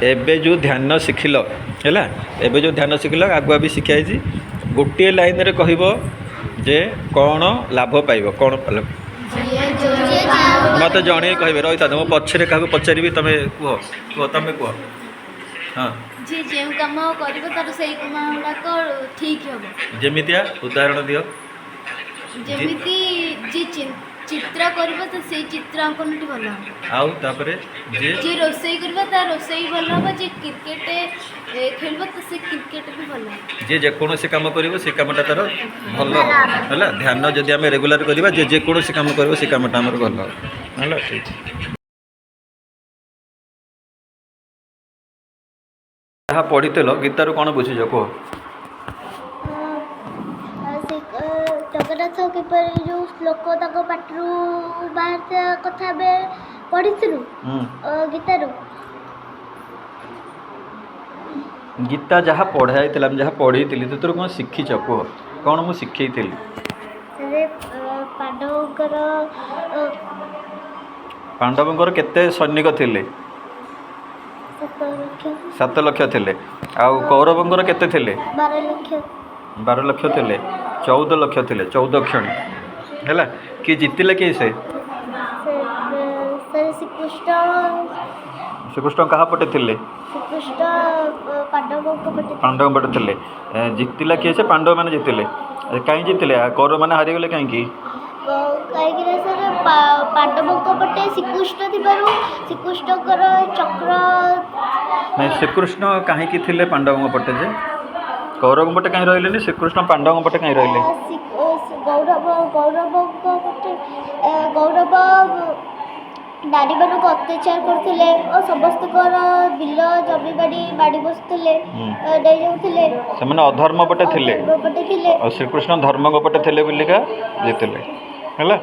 एबे जो ध्यान शिखिल है एबे जो ध्यान शिखिल आगुआ भी शिखाई गोटे लाइन रे कहब जे कौन लाभ पाइब कौन मत जड़े कहे रही था तुम पछरे क्या पचारि तुम कह कह तुम कह हाँ जे जे काम करिवो तार सेही काम गुड़ाक ठीक हम जेमितिया उदाहरण दियो जेमिति जे चित्र करिवो तो सेही चित्रांकन भल आउ तापरे जे रोसई करिवो तार रोसई भल हम जे क्रिकेट खेलबो तो से क्रिकेट भी भल जे जेकोसी काम करिवो से कामटा तार भल है ध्यान जदि आम रेगुलर करवा जे जेकोसी काम करिवो से कामटा हमर भल है ठीक जहाँ पढ़ील गीतार कौन बुझीज कह जगन्नाथ किपर जो श्लोक तक पाटरू बाहर कथा पढ़ीलु गीतारू गीता जहाँ पढ़ाई जहाँ पढ़ी तो कौन शिखीच कह कौन मुझे शिखई पांडवंकर केते सैनिक थिले 7 लाख थे आउ कौरवंकर केते थिले 12 लाख थे 14 लाख थे 14 क्षणी है कि जीतिले कि से श्रीकृष्ण कहा पटे थिले पांडव पटे थिले जीतिला किए से पांडव मैंने जीतिले कहीं जीतिले कौरव मैंने हारीगले कहीं पांडवों पटे श्रीकृष्ण श्रीकृष्णकर चक्र नहीं श्रीकृष्ण कहीं थिले पांडवों पटे जे कौरव पटे कहीं रही श्रीकृष्ण पांडवों पटे कहीं रही गौरव नारी मान को अत्याचार करते और समस्त बिल जमी बाड़ी बसुले से अधर्म पटे थिले और श्रीकृष्ण धर्म पटे थिले बोलिका जीतिले है।